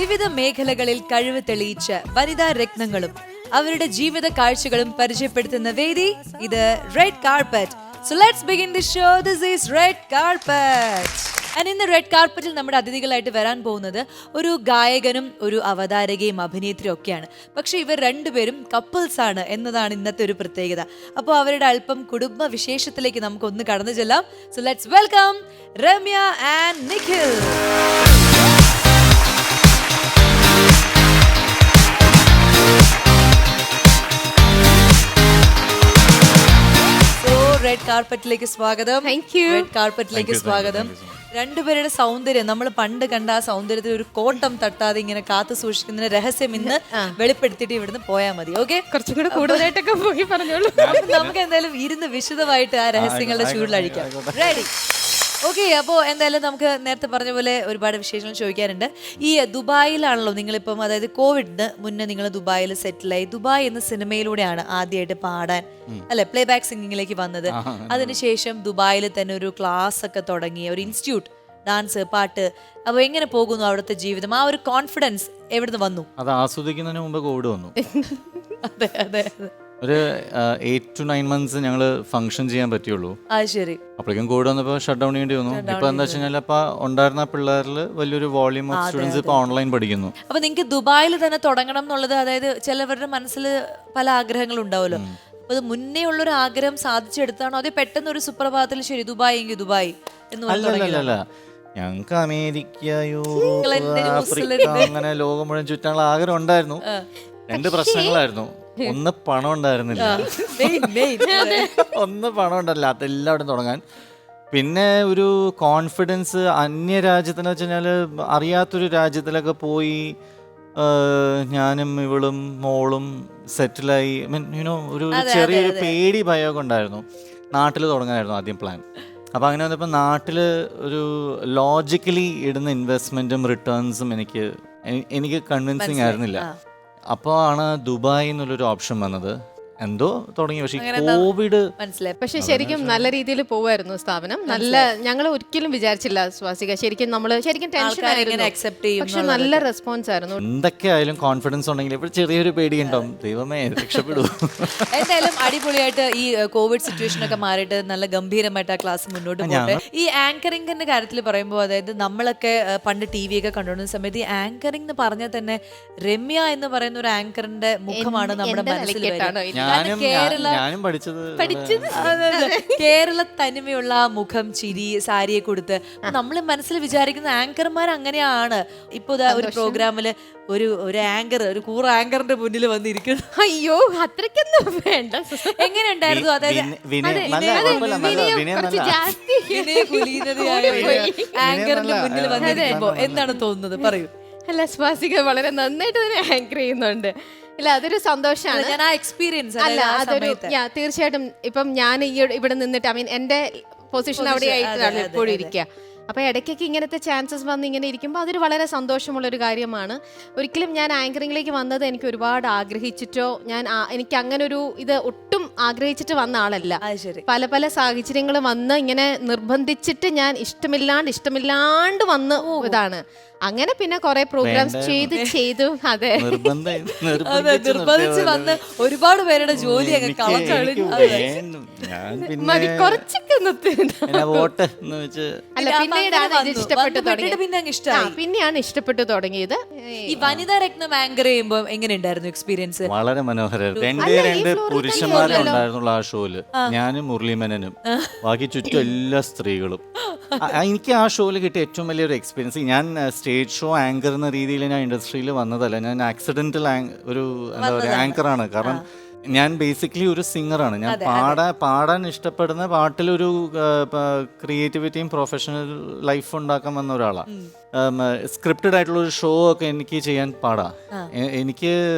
വിവിധ മേഖലകളിൽ കഴിവ് തെളിയിച്ച വനിതാ രത്നങ്ങളും അവരുടെ ജീവിത കാഴ്ചകളും പരിചയപ്പെടുത്തുന്ന വേദി ഇത് red carpet. So let's begin the show. This is Red Carpet. ഇന്ന് റെഡ് കാർപ്പറ്റിൽ നമ്മുടെ അതിഥികളായിട്ട് വരാൻ പോകുന്നത് ഒരു ഗായകനും ഒരു അവതാരകയും അഭിനേത്രിയും ഒക്കെയാണ്. പക്ഷെ ഇവർ രണ്ടുപേരും കപ്പിൾസ് ആണ് എന്നതാണ് ഇന്നത്തെ ഒരു പ്രത്യേകത. അപ്പോൾ അവരുടെ അല്പം കുടുംബ വിശേഷത്തിലേക്ക് നമുക്കൊന്ന് കടന്നു ചെല്ലാം. So let's welcome Ramya and Nikhil. Red കാർപ്പറ്റിലേക്ക് സ്വാഗതം. റെഡ് കാർപ്പറ്റിലേക്ക് സ്വാഗതം. രണ്ടുപേരുടെ സൗന്ദര്യം നമ്മൾ പണ്ട് കണ്ട ആ സൗന്ദര്യത്തിൽ ഒരു കോട്ടം തട്ടാതെ ഇങ്ങനെ കാത്തു സൂക്ഷിക്കുന്നതിന് രഹസ്യം ഇന്ന് വെളിപ്പെടുത്തിയിട്ട് ഇവിടുന്ന് പോയാൽ മതി. ഓക്കെ, കുറച്ചും കൂടെ കൂടുതലായിട്ടൊക്കെ പോയി പറഞ്ഞോളൂ. നമുക്ക് എന്തായാലും ഇരുന്ന് വിശദമായിട്ട് ആ രഹസ്യങ്ങളുടെ ചൂടിലഴിക്കാം. റെഡി? ഓക്കെ, അപ്പോൾ എന്തായാലും നമുക്ക് നേരത്തെ പറഞ്ഞ പോലെ ഒരുപാട് വിശേഷങ്ങൾ ചോദിക്കാറുണ്ട്. ഈ ദുബായിലാണല്ലോ നിങ്ങളിപ്പം, അതായത് കോവിഡിന് മുന്നേ നിങ്ങൾ ദുബായിൽ സെറ്റിലായി. ദുബായ് എന്ന സിനിമയിലൂടെയാണ് ആദ്യമായിട്ട് പാടാൻ അല്ലെ പ്ലേ ബാക്ക് സിംഗിങ്ങിലേക്ക് വന്നത്. അതിനുശേഷം ദുബായിൽ തന്നെ ഒരു ക്ലാസ് ഒക്കെ തുടങ്ങി, ഒരു ഇൻസ്റ്റിറ്റ്യൂട്ട്, ഡാൻസ്, പാട്ട്. അപ്പോൾ എങ്ങനെ പോകുന്നു അവിടുത്തെ ജീവിതം? ആ ഒരു കോൺഫിഡൻസ് എവിടുന്ന് വന്നു? അത് ആസ്വദിക്കുന്നതിന് മുമ്പ് കോവിഡ് വന്നു. അതെ അതെ ഒരു 8 to 9 months ഞങ്ങൾ ഫംഗ്ഷൻ ചെയ്യാൻ പറ്റുള്ളൂ. ശരി. അപ്പോഴേക്കും കോവിഡ് വന്നപ്പോൾ ഷട്ട് ഡൗൺ ചെയ്യേണ്ടി വന്നു. ഇപ്പൊ എന്താ വെച്ച് കഴിഞ്ഞാൽ അപ്പൊ ഉണ്ടായിരുന്ന പിള്ളേരിൽ വലിയൊരു വോളിയം ഓഫ് സ്റ്റുഡൻസ് ഇപ്പൊ ഓൺലൈൻ പഠിക്കുന്നു. അപ്പൊ നിങ്ങൾക്ക് ദുബായിൽ തന്നെ തുടങ്ങണം എന്നുള്ളത്, അതായത് ചിലവരുടെ മനസ്സിൽ പല ആഗ്രഹങ്ങളും ഉണ്ടാവുമല്ലോ. അപ്പൊ അത് മുന്നേ ഉള്ളൊരു ആഗ്രഹം സാധിച്ചെടുത്താണോ അതേ പെട്ടെന്ന് ഒരു സുപ്രഭാതത്തിൽ ശരി ദുബായ് എങ്കിൽ ദുബായ് എന്ന് അല്ല, ഞങ്ങൾക്ക് അമേരിക്ക, യൂറോപ്പ്, ആഫ്രിക്ക, അങ്ങനെ ലോകം മുഴുവൻ ചുറ്റാനുള്ള ആഗ്രഹം ഉണ്ടായിരുന്നു. 2 പ്രശ്നങ്ങളായിരുന്നു. ഒന്ന് പണം ഉണ്ടായിരുന്നില്ല, അതെല്ലാവരും തുടങ്ങാൻ. പിന്നെ ഒരു കോൺഫിഡൻസ്. അന്യരാജ്യത്തെന്ന് വെച്ച് കഴിഞ്ഞാൽ അറിയാത്തൊരു രാജ്യത്തിലൊക്കെ പോയി ഞാനും ഇവളും മോളും സെറ്റിലായി. ഒരു ചെറിയൊരു പേടി ഭയമൊക്കെ ഉണ്ടായിരുന്നു. നാട്ടിൽ തുടങ്ങാനായിരുന്നു ആദ്യം പ്ലാൻ. അപ്പോൾ അങ്ങനെ വന്നപ്പോൾ നാട്ടിൽ ഒരു ലോജിക്കലി ഇടുന്ന ഇൻവെസ്റ്റ്മെൻറ്റും റിട്ടേൺസും എനിക്ക് കൺവിൻസിങ് ആയിരുന്നില്ല. അപ്പോൾ ആണ് ദുബായ് എന്നുള്ളൊരു ഓപ്ഷൻ വന്നത്. എന്തോ തുടങ്ങി. പക്ഷേ കോവിഡ് മനസ്സിലായി. പക്ഷെ ശരിക്കും നല്ല രീതിയിൽ പോവായിരുന്നു സ്ഥാപനം. നല്ല, ഞങ്ങൾ ഒരിക്കലും വിചാരിച്ചില്ല സ്വാസിക. ശരിക്കും ടെൻഷൻ ആയിരുന്നു. പക്ഷെ നല്ല റെസ്പോൺസ് ആയിരുന്നു. എന്തൊക്കെയായാലും കോൺഫിഡൻസ് ഉണ്ടെങ്കിൽ ഇപ്പോൾ ചെറിയൊരു പേടി ഉണ്ടാവും. ദൈവമേ രക്ഷപ്പെടൂ. എന്തായാലും അടിപൊളിയായിട്ട് ഈ കോവിഡ് സിറ്റുവേഷൻ ഒക്കെ മാറിയിട്ട് നല്ല ഗംഭീരമായിട്ട് ആ ക്ലാസ് മുന്നോട്ട് പോകട്ടെ. ഈ ആങ്കറിംഗിന്റെ കാര്യത്തിൽ പറയുമ്പോൾ, അതായത് നമ്മളൊക്കെ പണ്ട് TV ഒക്കെ കണ്ടുകൊണ്ടിരുന്ന സമയത്ത് ഈ ആങ്കറിംഗ് എന്ന് പറഞ്ഞാൽ തന്നെ രമ്യ എന്ന് പറയുന്ന ഒരു ആങ്കറിന്റെ മുഖമാണ് നമ്മുടെ മനസ്സിൽ വരുന്നത്. ഞാനും പഠിച്ചത് കേരള തനിമയുള്ള ആ മുഖം, ചിരി, സാരിയെ കൊടുത്ത് നമ്മൾ മനസ്സിൽ വിചാരിക്കുന്ന ആങ്കർമാർ അങ്ങനെയാണ്. ഇപ്പൊ ഒരു പ്രോഗ്രാമില് ഒരു ആങ്കർ, ഒരു കൂറ ആങ്കറിന്റെ മുന്നിൽ വന്നിരിക്കുന്നു. അയ്യോ, അത്രയ്ക്കൊന്നും വേണ്ട. എങ്ങനെയുണ്ടായിരുന്നു? അതായത് ആങ്കറിന്റെ മുന്നിൽ വന്നിരിക്കുമ്പോ എന്താണ് തോന്നുന്നത്? പറയൂ. അല്ല, സ്വാസിക വളരെ നന്നായിട്ട് തന്നെ ആങ്കർ ചെയ്യുന്നുണ്ട്. ഇല്ല, അതൊരു സന്തോഷമാണ്. ഞാൻ ആ എക്സ്പീരിയൻസ് അല്ല, അതൊരു തീർച്ചയായിട്ടും. ഇപ്പം ഞാൻ ഇവിടെ നിന്നിട്ട് എന്റെ പൊസിഷൻ അവിടെ ആയിട്ടാണ് എപ്പോഴും ഇരിക്കുക. അപ്പോൾ ഇടയ്ക്കൊക്കെ ഇങ്ങനത്തെ ചാൻസസ് വന്ന് ഇങ്ങനെ ഇരിക്കുമ്പോൾ അതൊരു വളരെ സന്തോഷമുള്ളൊരു കാര്യമാണ്. ഒരിക്കലും ഞാൻ ആങ്കറിങ്ങിലേക്ക് വന്നത് എനിക്ക് ഒരുപാട് ആഗ്രഹിച്ചിട്ടോ എനിക്ക് അങ്ങനെ ഒരു ഇത് ഒട്ടും ആഗ്രഹിച്ചിട്ട് വന്ന ആളല്ല. പല പല സാഹചര്യങ്ങൾ വന്ന് ഇങ്ങനെ നിർബന്ധിച്ചിട്ട് ഞാൻ ഇഷ്ടമില്ലാണ്ട് വന്ന് ഇതാണ്. അങ്ങനെ പിന്നെ കുറെ പ്രോഗ്രാംസ് ചെയ്തു. അതെ, നിർബന്ധിച്ച് വന്ന് ഒരുപാട് പേരുടെ ജോലി കുറച്ചൊക്കെ അല്ല, പിന്നെയാണ് ഇഷ്ടപ്പെട്ടു തുടങ്ങിയത്. ഈ വനിതാ രത്നം ആങ്കർ ചെയ്യുമ്പോൾ എങ്ങനെയുണ്ടായിരുന്നു എക്സ്പീരിയൻസ്? വളരെ മനോഹരമായിരുന്നു. രണ്ട് പുരുഷന്മാരെ ഉണ്ടായിരുന്നുള്ള ആ ഷോയില്. ഞാനും മുരളീമേനനും, ബാക്കി ചുറ്റും എല്ലാ സ്ത്രീകളും. എനിക്ക് ആ ഷോയിൽ കിട്ടിയ ഏറ്റവും വലിയൊരു എക്സ്പീരിയൻസ്, ഞാൻ സ്റ്റേജ് ഷോ ആങ്കർ എന്ന രീതിയിൽ ഞാൻ ഇൻഡസ്ട്രിയിൽ വന്നതല്ല. ഞാൻ ആക്സിഡന്റൽ ഒരു എന്താ പറയുക ആങ്കറാണ്. കാരണം ഞാൻ ബേസിക്കലി ഒരു സിംഗറാണ്. ഞാൻ പാടാൻ ഇഷ്ടപ്പെടുന്ന, പാട്ടിലൊരു ക്രിയേറ്റിവിറ്റിയും പ്രൊഫഷണൽ ലൈഫ് ഉണ്ടാക്കാൻ വന്ന ഒരാളാണ്. സ്ക്രിപ്റ്റഡ് ആയിട്ടുള്ള ഒരു ഷോ ഒക്കെ എനിക്ക് ചെയ്യാൻ പാടാം. എനിക്ക്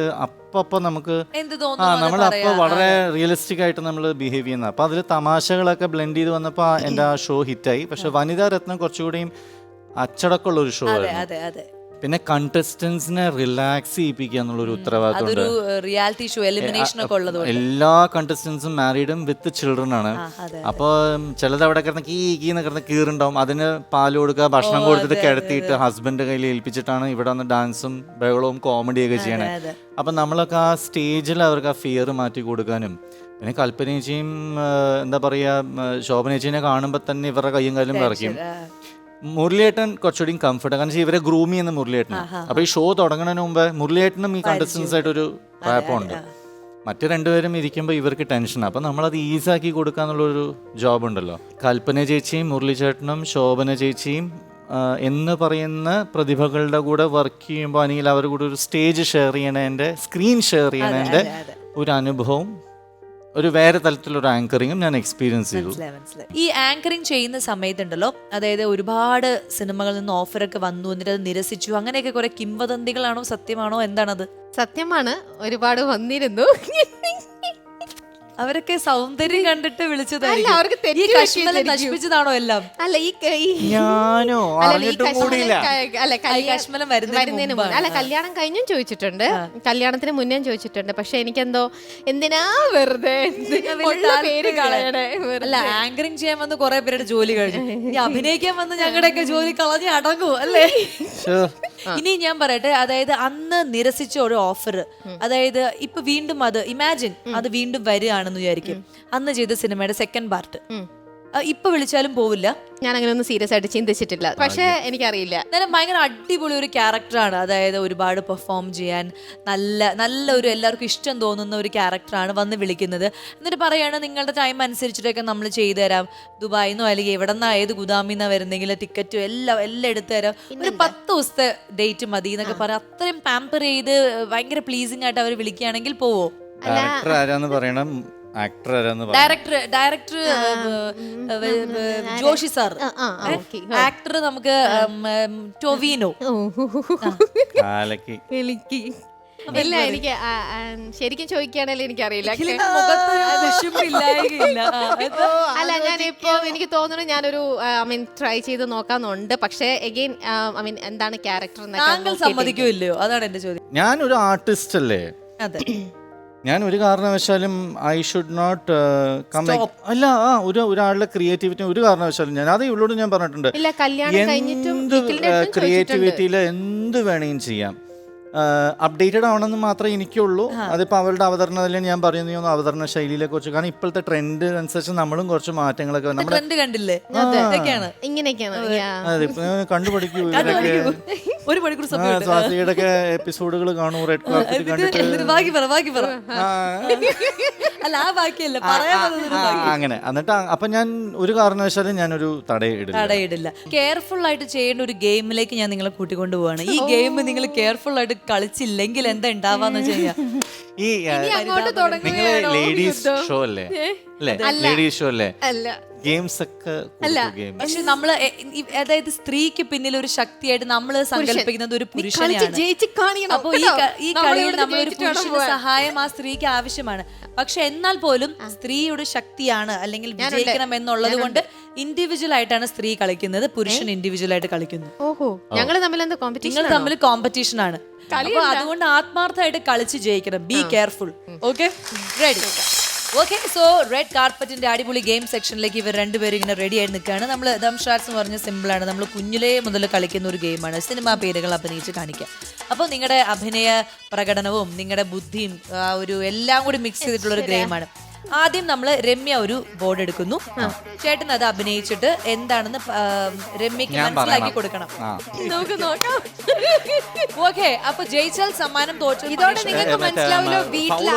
അപ്പൊ നമുക്ക് നമ്മളപ്പോ വളരെ റിയലിസ്റ്റിക് ആയിട്ട് നമ്മൾ ബിഹേവ് ചെയ്യുന്ന. അപ്പൊ അതിൽ തമാശകളൊക്കെ ബ്ലെൻഡ് ചെയ്ത് വന്നപ്പോൾ എൻ്റെ ആ ഷോ ഹിറ്റായി. പക്ഷെ വനിതാ രത്നം കുറച്ചുകൂടിയും അച്ചടക്കമുള്ള ഒരു ഷോ ആയിരുന്നു. പിന്നെ കണ്ടസ്റ്റൻസിനെ റിലാക്സ് ചെയ്യിപ്പിക്കുക എന്നുള്ളൊരു ഉത്തരവാദിത്വം അതൊരു ഉണ്ട്. റിയാലിറ്റി ഷോ എലിമിനേഷൻ ഒക്കെ ഉള്ളത് എല്ലാ കണ്ടസ്റ്റൻസും മാരീഡും വിത്ത് ചിൽഡ്രൻ ആണ്. അപ്പോൾ ചിലത് അവിടെ കിടന്ന് കീന്ന് കിടന്ന് കീറുണ്ടാവും. അതിന് പാല് കൊടുക്കുക, ഭക്ഷണം കൊടുത്തിട്ട് കിടത്തിയിട്ട് ഹസ്ബൻഡ് കയ്യിൽ ഏൽപ്പിച്ചിട്ടാണ് ഇവിടെ വന്ന് ഡാൻസും ബഹളവും കോമഡിയൊക്കെ ചെയ്യണേ. അപ്പം നമ്മളൊക്കെ ആ സ്റ്റേജിൽ അവർക്ക് ആ ഫിയർ മാറ്റി കൊടുക്കാനും, പിന്നെ കൽപ്പനേച്ചിയും എന്താ പറയുക ശോഭനേച്ചിനെ കാണുമ്പോൾ തന്നെ ഇവരുടെ കയ്യും കാലും വിറയ്ക്കും. മുരളിയേട്ടൻ കുറച്ചുകൂടി കംഫർട്ട്, കാരണം ഇവരെ ഗ്രൂം ചെയ്യുന്ന മുരളിയേട്ടൻ. അപ്പൊ ഈ ഷോ തുടങ്ങുന്നതിന് മുമ്പ് മുരളിയേട്ടനും ഈ കണ്ടസ്റ്റൻസ് ആയിട്ടൊരു റാപ്പുണ്ട്. മറ്റു രണ്ടുപേരും ഇരിക്കുമ്പോൾ ഇവർക്ക് ടെൻഷനാണ്. അപ്പം നമ്മളത് ഈസാക്കി കൊടുക്കാന്നുള്ളൊരു ജോബ് ഉണ്ടല്ലോ. കൽപ്പന ചേച്ചിയും മുരളി ചേട്ടനും ശോഭന ചേച്ചിയും എന്ന് പറയുന്ന പ്രതിഭകളുടെ കൂടെ വർക്ക് ചെയ്യുമ്പോൾ അല്ലെങ്കിൽ അവരുടെ കൂടെ ഒരു സ്റ്റേജ് ഷെയർ ചെയ്യണതിൻ്റെ, സ്ക്രീൻ ഷെയർ ചെയ്യണതിൻ്റെ ഒരു അനുഭവം, ഒരു വേറെ തരത്തിലൊരു ആങ്കറിങ്ങും ഞാൻ എക്സ്പീരിയൻസ് ചെയ്തു. ഈ ആങ്കറിങ് ചെയ്യുന്ന സമയത്തുണ്ടല്ലോ, അതായത് ഒരുപാട് സിനിമകളിൽ നിന്ന് ഓഫറൊക്കെ വന്നു, എന്നിട്ട് അത് നിരസിച്ചു, അങ്ങനെയൊക്കെ കുറെ കിംവദന്തികളാണോ സത്യമാണോ എന്താണത്? സത്യമാണ്, ഒരുപാട് വന്നിരുന്നു. അവരൊക്കെ സൗന്ദര്യം കണ്ടിട്ട് അവർക്ക് വിളിച്ചതായിരിക്കും. ഈ കശ്മീരിൽ നശിപ്പിച്ചതാണോ എല്ലാം? അല്ല ഞാനോ അറിഞ്ഞിട്ടും കൂടിയില്ല. കശ്മലം വരുന്നതിന് മുമ്പ്. അല്ല, കല്യാണം കഴിഞ്ഞും ചോദിച്ചിട്ടുണ്ട്, കല്യാണത്തിന് മുന്നേ ചോദിച്ചിട്ടുണ്ട്. പക്ഷെ എനിക്കെന്തോ എന്തിനാ വെറുതെ പേര് കളയണേ. അല്ല, ആങ്കറിങ് ചെയ്യാൻ വന്ന് കുറെ പേരുടെ ജോലി കഴിഞ്ഞു, ഇനി അഭിനയിക്കാൻ വന്ന് ഞങ്ങളുടെയൊക്കെ ജോലി കളഞ്ഞ് അടങ്ങൂ അല്ലേ? ഇനി ഞാൻ പറയട്ടെ, അതായത് അന്ന് നിരസിച്ച ഒരു ഓഫർ, അതായത് ഇപ്പൊ വീണ്ടും അത് ഇമാജിൻ അത് വീണ്ടും വരികയാണെന്ന് വിചാരിക്കും. അന്ന് ചെയ്ത സിനിമയുടെ സെക്കൻഡ് പാർട്ട് ഇപ്പൊ വിളിച്ചാലും പോവില്ല. ഞാൻ അങ്ങനെ ഒന്നും സീരിയസ് ആയിട്ട് ചിന്തിച്ചിട്ടില്ല. പക്ഷെ എനിക്കറിയില്ല, എന്നാലും ഭയങ്കര അടിപൊളി ഒരു ക്യാരക്ടറാണ്. അതായത് ഒരുപാട് പെർഫോം ചെയ്യാൻ നല്ല ഒരു എല്ലാവർക്കും ഇഷ്ടം തോന്നുന്ന ഒരു ക്യാരക്ടറാണ് വന്ന് വിളിക്കുന്നത്. എന്നിട്ട് പറയാണ് നിങ്ങളുടെ ടൈം അനുസരിച്ചിട്ടൊക്കെ നമ്മൾ ചെയ്തു തരാം, ദുബായിന്നോ അല്ലെങ്കിൽ എവിടെ നിന്നാ ഏത് ഗുദാമിന്നാ വരുന്നെങ്കിൽ ടിക്കറ്റും എല്ലാം എടുത്തു തരാം, ഒരു 10 ദിവസത്തെ ഡേറ്റ് മതി എന്നൊക്കെ പറയാം. അത്രയും പാമ്പർ ചെയ്ത് ഭയങ്കര പ്ലീസിങ് ആയിട്ട് അവർ വിളിക്കുകയാണെങ്കിൽ പോവോ? ഡയറക്ടർ ആരാന്ന് പറയണം, ആക്ടർ ആരാന്ന് ഡയറക്ടർ ജോഷി സാർ, ആക്ടർ നമുക്ക് ടൊവിനോ. ഇല്ല, എനിക്ക് ശരിക്കും ചോദിക്കുകയാണെങ്കിൽ എനിക്കറിയില്ല. അല്ല, ഞാനിപ്പോ എനിക്ക് തോന്നുന്നു ഞാനൊരു ട്രൈ ചെയ്ത് നോക്കാന്നുണ്ട്. പക്ഷേ എഗെയിൻ എന്താണ് ക്യാരക്ടർ താങ്കൾ സമ്മതിക്കുമല്ലോ? അതാണ് എന്റെ ചോദ്യം. ഞാനൊരു ആർട്ടിസ്റ്റ് അല്ലേ? അതെ, ഞാൻ ഒരു കാരണവശാലും ഐ ഷുഡ് നോട്ട് അല്ല ഒരാളുടെ ക്രിയേറ്റിവിറ്റി ഒരു കാരണവശാലും ഞാൻ അത് ഇവളോട് ഞാൻ പറഞ്ഞിട്ടുണ്ട്. എന്ത് ക്രിയേറ്റിവിറ്റിയിൽ എന്ത് വേണമെങ്കിലും ചെയ്യാം, അപ്ഡേറ്റഡ് ആവണമെന്ന് മാത്രമേ എനിക്കുള്ളൂ. അതിപ്പോൾ അവളുടെ അവതരണത്തിൽ ഞാൻ പറയുന്ന അവതരണ ശൈലിയിലെ കുറിച്ച്, കാരണം ഇപ്പോഴത്തെ ട്രെൻഡ് അനുസരിച്ച് നമ്മളും കുറച്ച് മാറ്റങ്ങളൊക്കെ ട്രെൻഡ് കണ്ടില്ലേ, ഇങ്ങനെയൊക്കെയാണ് കണ്ടുപിടിക്കൂ. ഒരു മണിക്കൂർ സ്വാസിയുടെ ഒക്കെ എപ്പിസോഡുകൾ കാണൂ, റെഡ് കാർപ്പറ്റ് കണ്ടിട്ട് അങ്ങനെ. എന്നിട്ട് അപ്പൊ ഞാൻ ഒരു കാരണവശാലും ഞാനൊരു തടയിടില്ല. കെയർഫുൾ ആയിട്ട് ചെയ്യേണ്ട ഒരു ഗെയിമിലേക്ക് ഞാൻ നിങ്ങളെ കൂട്ടിക്കൊണ്ടു പോവാണ്. ഈ ഗെയിം നിങ്ങൾ കെയർഫുൾ ആയിട്ട് കളിച്ചില്ലെങ്കിൽ എന്താ ഉണ്ടാവാന്ന് വെച്ച് കഴിഞ്ഞാൽ, ഈ നിങ്ങള് ലേഡീസ് ഷോ അല്ലേ? ലേഡീസ് ഷോ അല്ലേ? ഗെയിംസ് ഒക്കെ പക്ഷെ നമ്മള് അതായത് സ്ത്രീക്ക് പിന്നിൽ ഒരു ശക്തിയായിട്ട് നമ്മൾ സങ്കല്പിക്കുന്നത് ഒരു പുരുഷനെയാണ്. അപ്പൊ ഈ കളിയിൽ നമ്മളൊരു പുരുഷന്റെ സഹായം ആ സ്ത്രീക്ക് ആവശ്യമാണ്. പക്ഷെ എന്നാൽ പോലും സ്ത്രീയുടെ ശക്തിയാണ് അല്ലെങ്കിൽ വിജയിക്കണം എന്നുള്ളത് കൊണ്ട് ഇൻഡിവിജ്വൽ ആയിട്ടാണ് സ്ത്രീ കളിക്കുന്നത്, പുരുഷൻ ഇൻഡിവിജ്വൽ ആയിട്ട് കളിക്കുന്നു. ഓഹോ, ഞങ്ങൾ തമ്മിൽ കോമ്പറ്റീഷൻ ആണ്. അപ്പൊ അതുകൊണ്ട് ആത്മാർത്ഥമായിട്ട് കളിച്ച് ജയിക്കണം. Be careful. Okay, ready? Okay, so red കാർപ്പറ്റിന്റെ അടിപൊളി ഗെയിം സെക്ഷനിലേക്ക് ഇവർ രണ്ടുപേരും ഇങ്ങനെ റെഡി ആയിട്ട് നിൽക്കുകയാണ്. നമ്മൾ ദം ഷാറ്റ്സ് എന്ന് പറഞ്ഞ സിമ്പിളാണ്, നമ്മൾ കുഞ്ഞിലേ മുതൽ കളിക്കുന്ന ഒരു ഗെയിമാണ്. സിനിമാ പേരുകൾ അഭിനയിച്ച് കാണിക്കുക. അപ്പോൾ നിങ്ങളുടെ അഭിനയ പ്രകടനവും നിങ്ങളുടെ ബുദ്ധിയും ഒരു എല്ലാം കൂടി മിക്സ് ചെയ്തിട്ടുള്ള ഒരു ഗെയിമാണ്. ആദ്യം നമ്മൾ രമ്യ ഒരു ബോർഡ് എടുക്കുന്നു, ചേട്ടൻ അത് അഭിനയിച്ചിട്ട് എന്താണെന്ന് രമ്യക്ക് മനസ്സിലാക്കി കൊടുക്കണം. നമുക്ക് നോക്കാം. ഓക്കെ, അപ്പൊ ജയിച്ചാൽ സമ്മാനം, തോറ്റു ഇതോടെ നിങ്ങൾക്ക് മനസ്സിലാവല്ലോ വീട്ടിൽ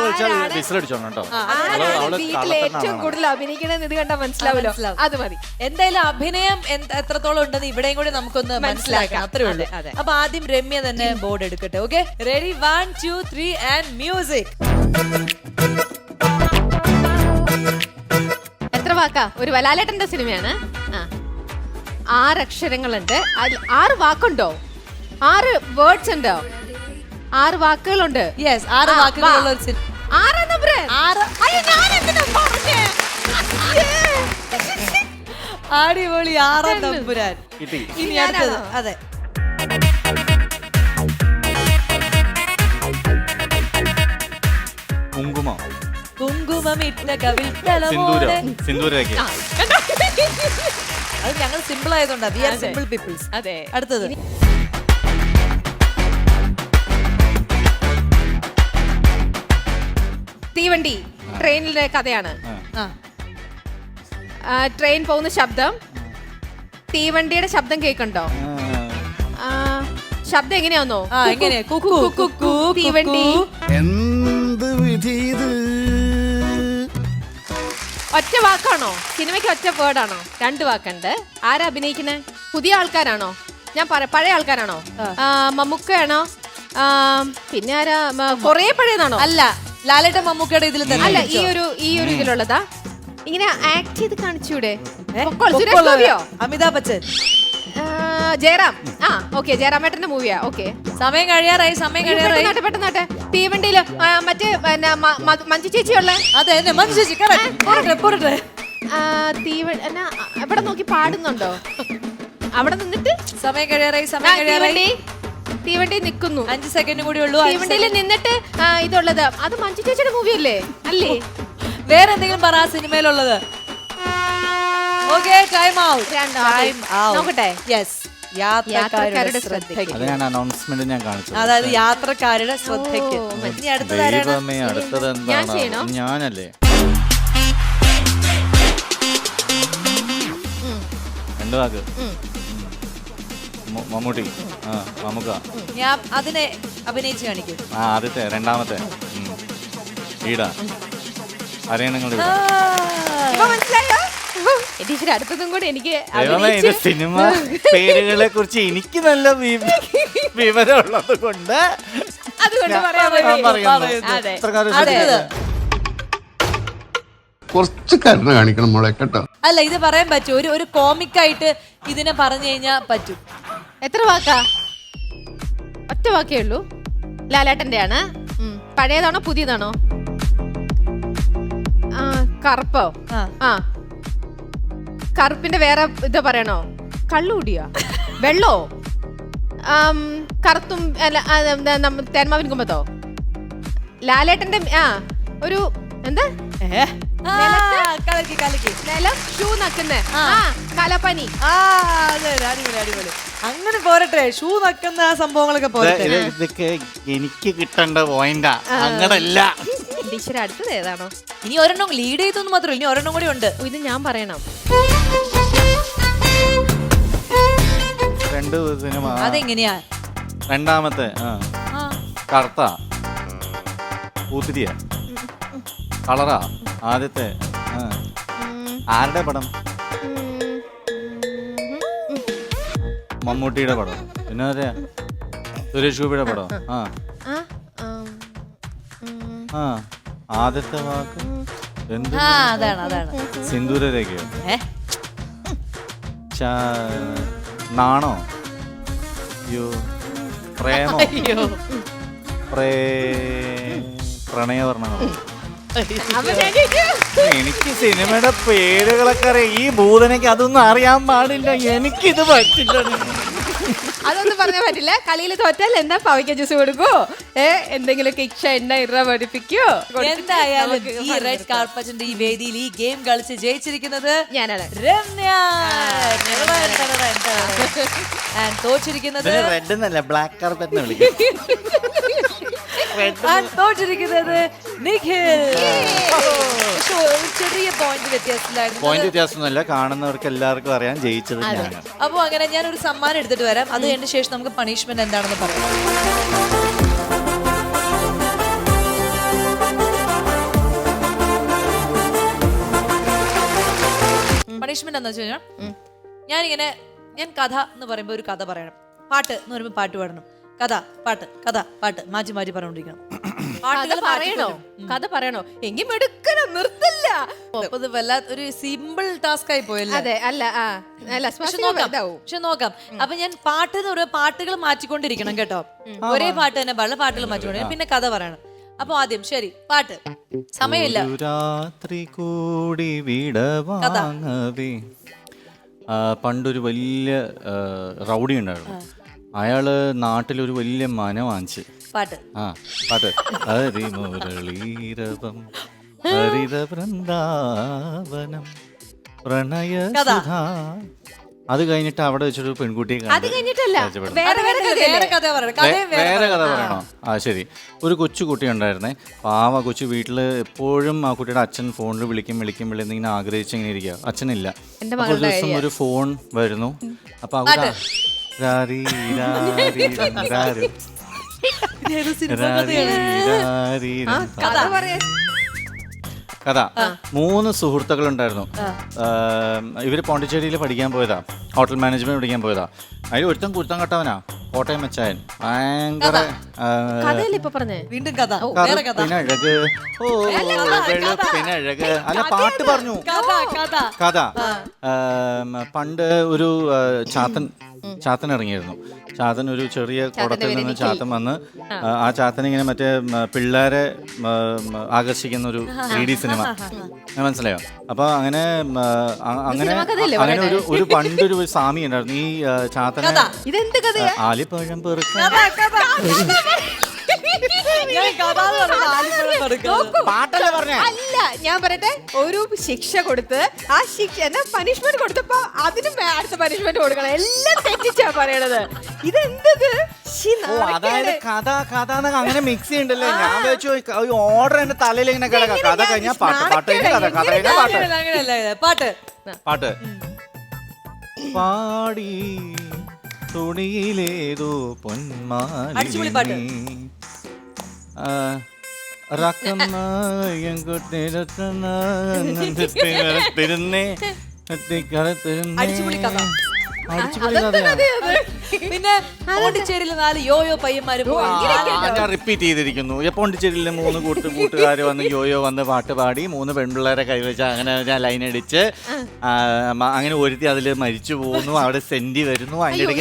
ഏറ്റവും കൂടുതൽ അഭിനയിക്കണമെന്ന് ഇത് കണ്ടാൽ മനസ്സിലാവല്ലോ. അത് മതി. എന്തായാലും അഭിനയം എത്രത്തോളം ഉണ്ടെന്ന് ഇവിടെയും കൂടി നമുക്കൊന്ന് മനസ്സിലാക്കാം, അത്രേ ഉള്ളൂ. അപ്പൊ ആദ്യം രമ്യ തന്നെ ബോർഡ് എടുക്കട്ടെ. Okay, ready? 1 2 3 and music. എത്ര വാക്കാ? ഒരു വലാലേട്ടന്റെ സിനിമയാണ്. 6 അക്ഷരങ്ങളുണ്ട്. 6 വാക്കുണ്ടോ? 6 വേർഡ്സ് ഉണ്ടോ? 6 വാക്കുകളുണ്ട്. യെസ്, 6 വാക്കുകളുള്ള ഒരു സിനിമ. 6 നമ്പർ. അടിപൊളി, 6 തമ്പുരാൻ. ഇനി അടുത്തത്. അതെ, കുങ്കുമമിട്ട കവിൾത്തലമോടെ. സിന്ദൂരേഖ. അത് ഞങ്ങൾ സിമ്പിൾ ആയതുകൊണ്ടാ. We are simple peoples. അതെ. അടുത്തത് തീവണ്ടി ട്രെയിനിലെ കഥയാണ്. ട്രെയിൻ പോകുന്ന ശബ്ദം, തീവണ്ടിയുടെ ശബ്ദം കേൾക്കണ്ടോ? ശബ്ദം എങ്ങനെയാന്നോ? എങ്ങനെ? കുക്കു കുക്കു തീവണ്ടി. എന്ത് വിധി ഇത്? ഒറ്റ വാക്കാണോ? സിനിമയ്ക്ക് ഒറ്റ വേർഡാണോ? 2 വാക്കുണ്ട്. ആരാ അഭിനയിക്കുന്നേ? പുതിയ ആൾക്കാരാണോ? ഞാൻ പഴയ ആൾക്കാരാണോ? മമ്മൂക്കയാണോ? പിന്നെ ആരാ? കൊറേ പഴയതാണോ? അല്ല, ലാലേട്ടൻ മമ്മൂക്കയുടെ ഇതിൽ തന്നെ. അല്ല, ഈ ഒരു ഇതിലുള്ളതാ. ഇങ്ങനെ ആക്ട് ചെയ്ത് കാണിച്ചൂടെ? സുരേഷ് ഗോപിയോ? അമിതാഭ് ബച്ചൻ. ജയറാം. ഓക്കെ, ജയറാമേട്ടന്റെ മൂവിയാ. ഓക്കെ, സമയം കഴിയാറായി. പെട്ടെന്നാട്ടെ. തീവണ്ടിയില് മറ്റേ മഞ്ജു ചേച്ചിയുള്ള. അതെ, മഞ്ജു ചേച്ചി. എവിടെ നോക്കി പാടുന്നുണ്ടോ? അവിടെ നിന്നിട്ട് സമയം കഴിയാറായി. തീവണ്ടി നിക്കുന്നു. 5 സെക്കൻഡ് കൂടി ഉള്ളൂ. തീവണ്ടിയിൽ നിന്നിട്ട് ഇതുള്ളത് അത് മഞ്ജു ചേച്ചിയുടെ മൂവി അല്ലേ? അല്ലേ? വേറെ എന്തെങ്കിലും പറ സിനിമയിലുള്ളത്. നോക്കട്ടെ. യാത്രക്കാരുടെ ശ്രദ്ധയ്ക്ക്. അത് ഞാൻ അനൗൺസ്മെന്റ് ഞാൻ കാണിച്ചു. അതായത് യാത്രക്കാരുടെ ശ്രദ്ധയ്ക്ക്. ഇനി അടുത്തത് എന്താണ്? ഞാനല്ലേ? 2 വാക്ക്. മമ്മൂട്ടി. മമ്മൂക്ക. ഞാൻ അതിനെ അഭിനയിച്ച് കാണിക്കും. ആദ്യത്തെ, രണ്ടാമത്തെ. ഈട. ആരെയാണ് മനസ്സിലായോ? ടീച്ചർ അടുത്തതും കൂടെ എനിക്ക് സിനിമ പേരുകളെ കുറിച്ച് എനിക്ക് നല്ല വിവരമുള്ളത് കൊണ്ട് കുറച്ച് കരുണ കാണിക്കണം മോളെ കേട്ടോ. അല്ല, ഇത് പറയാൻ പറ്റും. ഒരു കോമിക് ആയിട്ട് ഇതിനെ പറഞ്ഞു കഴിഞ്ഞാൽ പറ്റും. എത്ര വാക്കാ? ഒറ്റ വാക്കേ ഉള്ളൂ. ലാലേട്ടന്റെ ആണ്. പഴയതാണോ പുതിയതാണോ? കറുപ്പോ? കറുപ്പിന്റെ വേറെ ഇത് പറയണോ? കള്ളുകൂടിയാ? വെള്ളോ? കറുത്തും തേന്മാവിൻ കുമ്പത്തോ? ലാലേട്ടന്റെ ഒരു എന്താ നിലം ഷൂ നക്കുന്നേ കലപ്പനി. അടിപൊളി. അങ്ങനെ പോരട്ടെ. ഷൂ നക്കുന്ന ആ സംഭവങ്ങളൊക്കെ പോരട്ടെ. ഇതൊക്കെ എനിക്ക് കിട്ടേണ്ട പോയിന്റാ. അങ്ങനല്ല. ടീച്ചർ അടുത്തത് ഏതാണോ? ഇനി ഒരെണ്ണം ലീഡ് ചെയ്തൊന്നും മാത്രമല്ല, ഇനി ഒരെണ്ണം കൂടി ഉണ്ട്. ഇത് ഞാൻ പറയണം. 2 സിനിമ. അതെങ്ങനെയാ? രണ്ടാമത്തെ കറുത്ത പൂത്തിരിയ കളറാ. ആദ്യത്തെ ആരുടെ പടം? മമ്മൂട്ടിയുടെ പടം. പിന്നെ ആരെയാ? സുരേഷ് ഗോപിയുടെ പടം. ആദ്യത്തെ വാക്ക് എന്ത്? അതാണ് സിന്ദൂരരേഖയോ? നാണോ? പ്രേമോ? പ്രണയവർണ്ണങ്ങളോ? എനിക്ക് സിനിമയുടെ പേരുകളൊക്കെ അറിയാം. ഈ ഭൂതനയ്ക്ക് അതൊന്നും അറിയാൻ പാടില്ല. എനിക്കിത് പറ്റില്ല. അതൊന്നും പറഞ്ഞാൽ പറ്റില്ല. കളിയിൽ തോറ്റാൽ എന്താ പവയ്ക്ക ജ്യൂസ് കൊടുക്കോ? എന്തെങ്കിലുമൊക്കെ ഇക്ഷ എണ്ണ ഇറ പഠിപ്പിക്കോ? എന്തായാലും ഈ റെഡ് കാർപ്പറ്റിന്റെ ഈ വേദിയിൽ ഈ ഗെയിം കളിച്ച് ജയിച്ചിരിക്കുന്നത് ഞാനാണ്. രമ്യ. തോറ്റിരിക്കുന്നത് റെഡ് എന്നല്ല, ബ്ലാക്ക് കാർപ്പറ്റ് വിളിക്കും. തോറ്റിരിക്കുന്നത് നിഖിൽ. ചെറിയ പോയിന്റ് വ്യത്യാസത്തിലായിരുന്നു. പോയിന്റ് വ്യത്യാസമൊന്നുമല്ല, കാണുന്നവർക്ക് എല്ലാവർക്കും അറിയാൻ ജയിച്ചത് ഞാനാണ്. അപ്പൊ അങ്ങനെ ഞാൻ ഒരു സമ്മാനം എടുത്തിട്ട് വരാം. അത് കഴിഞ്ഞ ശേഷം നമുക്ക് പണിഷ്മെന്റ് എന്താണെന്ന് പറയാം. പണിഷ്മെന്റ് എന്താ വെച്ച് കഴിഞ്ഞാൽ ഞാൻ കഥ എന്ന് പറയുമ്പോൾ ഒരു കഥ പറയണം. പാട്ട് എന്ന് പറയുമ്പോൾ പാട്ട് പാടണം. കഥ പാട്ട് മാറ്റി പറഞ്ഞോണ്ടിരിക്കണം. കഥ പറയണോ? എങ്കിൽ മെടുക്കണോ? നിർത്തില്ല. വല്ലാത്തൊരു സിമ്പിൾ ടാസ്ക് ആയി പോയല്ലേ? അതെ. പക്ഷെ നോക്കാം. അപ്പൊ ഞാൻ പാട്ട് എന്ന് പറയുമ്പോൾ പാട്ടുകൾ മാറ്റിക്കൊണ്ടിരിക്കണം കേട്ടോ. ഒരേ പാട്ട് തന്നെ പാടില്ല, പാട്ടുകൾ മാറ്റിക്കൊണ്ടിരിക്കണം. പിന്നെ കഥ പറയണം. അപ്പൊ ആദ്യം ശരി, പാട്ട്. സമയമില്ല. രാത്രി കൂടി വിടവാങ്ങവേ. പണ്ടൊരു വലിയ റൗഡി ഉണ്ടായിരുന്നു. അയാള് നാട്ടിലൊരു വലിയ മന വാങ്ങിച്ച്. പാട്ട്. പാട്ട്. ഹരിമുരളീരവം ഹരിത വൃന്ദാവനം പ്രണയ കഥ. അത് കഴിഞ്ഞിട്ട് അവിടെ വെച്ചൊരു പെൺകുട്ടിയെ അത് കഴിഞ്ഞിട്ടല്ല പരിചയപ്പെടുന്നു. വേറെ വേറെ വേറെ കഥ പറയണം. കഥയും വേറെ വേറെ കഥ പറയണോ? ആ ശരി. ഒരു കൊച്ചു കുട്ടി ഉണ്ടായിരുന്നേ. പാവ കൊച്ചു വീട്ടിൽ എപ്പോഴും ആ കുട്ടിയുടെ അച്ഛൻ ഫോണിൽ വിളിക്കും എന്നിങ്ങനെ ആഗ്രഹിച്ച് ഇങ്ങനെ ഇരിക്കുക. അച്ഛനില്ല. എന്റെ അപ്പോൾ ഒരു ദിവസം ഒരു ഫോൺ വരുന്നു. അപ്പൊ അവിടെ കഥ പറയാ. കഥ. 3 സുഹൃത്തുക്കളുണ്ടായിരുന്നു. ഇവര് പോണ്ടിച്ചേരിയിൽ പഠിക്കാൻ പോയതാ, ഹോട്ടൽ മാനേജ്മെന്റ് പഠിക്കാൻ പോയതാ. അതിൽ ഒരുത്തൻ കുരുത്തം കട്ടവനാ, കോട്ടയം മെച്ചായൻ. ഭയങ്കര കഥയല്ലേ ഇപ്പൊ പറഞ്ഞേ? വീണ്ടും കഥ വേറെ കഥ കറുപ്പിനഴക്, ഓ വെളുപ്പിനഴക്. അല്ല, പാട്ട് പറഞ്ഞു. കഥ. പണ്ട് ഒരു ചാത്തൻ ഇറങ്ങിയിരുന്നു. ചാത്തൻ ഒരു ചെറിയ കുടത്തിൽ നിന്ന് ചാത്തൻ വന്ന് ആ ചാത്തൻ ഇങ്ങനെ മറ്റേ പിള്ളേരെ ആകർഷിക്കുന്ന ഒരു 3D സിനിമ. മനസ്സിലായോ? അപ്പൊ അങ്ങനെ ഒരു പണ്ടൊരു സ്വാമി ഉണ്ടായിരുന്നു. ഈ ചാത്തനെ ആലിപ്പഴം പെറുക്കാൻ പാട്ടല്ലേ പറഞ്ഞേ? അല്ല, ഞാൻ പറയട്ടെ, ഒരു ശിക്ഷ കൊടുത്ത് ആ ശിക്ഷ എന്നാ പനിഷ്മെന്റ് കൊടുത്തപ്പോ അതിന് അടുത്ത പനിഷ്മെന്റ് കൊടുക്കണം. എല്ലാം തെറ്റിച്ചാ പറയണത്. ഇതെന്തത്? അതായത് കഥ അങ്ങനെ മിക്സ് ചെയ്യണ്ടല്ലേ. ഞാൻ വെച്ചു ഓർഡർ എന്റെ തലയിൽ ഇങ്ങനെ കിടക്കാം. കഥ കഴിഞ്ഞാൽ പാട്ട്, പാട്ട് കഴിഞ്ഞാൽ കഥ, കഥ കഴിഞ്ഞാൽ പാട്ട്. പാട്ട് പാടി തുണിയിലേതോ പൊന്മാലി പിന്നെ പോണ്ടിച്ചേരിയിൽ 4 യോയോ പയ്യന്മാര് ഞാൻ റിപ്പീറ്റ് ചെയ്തിരിക്കുന്നു. പോണ്ടിച്ചേരിയിലെ 3 കൂട്ടുകാർ വന്ന് യോയോ വന്ന് പാട്ട് പാടി 3 പെൺപിള്ളേരെ കൈവച്ച് അങ്ങനെ ലൈൻ അടിച്ച് അങ്ങനെ ഒരുത്തി അതിൽ മരിച്ചു പോകുന്നു. അവിടെ സെന്റി വരുന്നു. അതിന്റെ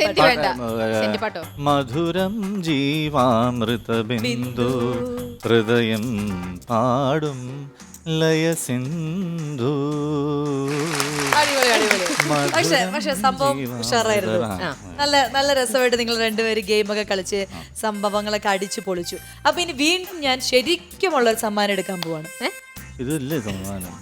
ഇടയ്ക്ക് മധുരം ജീവാമൃത ബിന്ദു ഹൃദയം പാടും ലയ സിന്ധു. പക്ഷെ സംഭവം ഉഷാറായിരുന്നു. നല്ല രസമായിട്ട് നിങ്ങൾ രണ്ടുപേരും ഗെയിമൊക്കെ കളിച്ച് സംഭവങ്ങളൊക്കെ അടിച്ചു പൊളിച്ചു. അപ്പൊ ഇനി വീണ്ടും ഞാൻ ശരിക്കുമുള്ള ഒരു സമ്മാനം എടുക്കാൻ പോവാണ്. ഇതല്ലേ സമ്മാനം?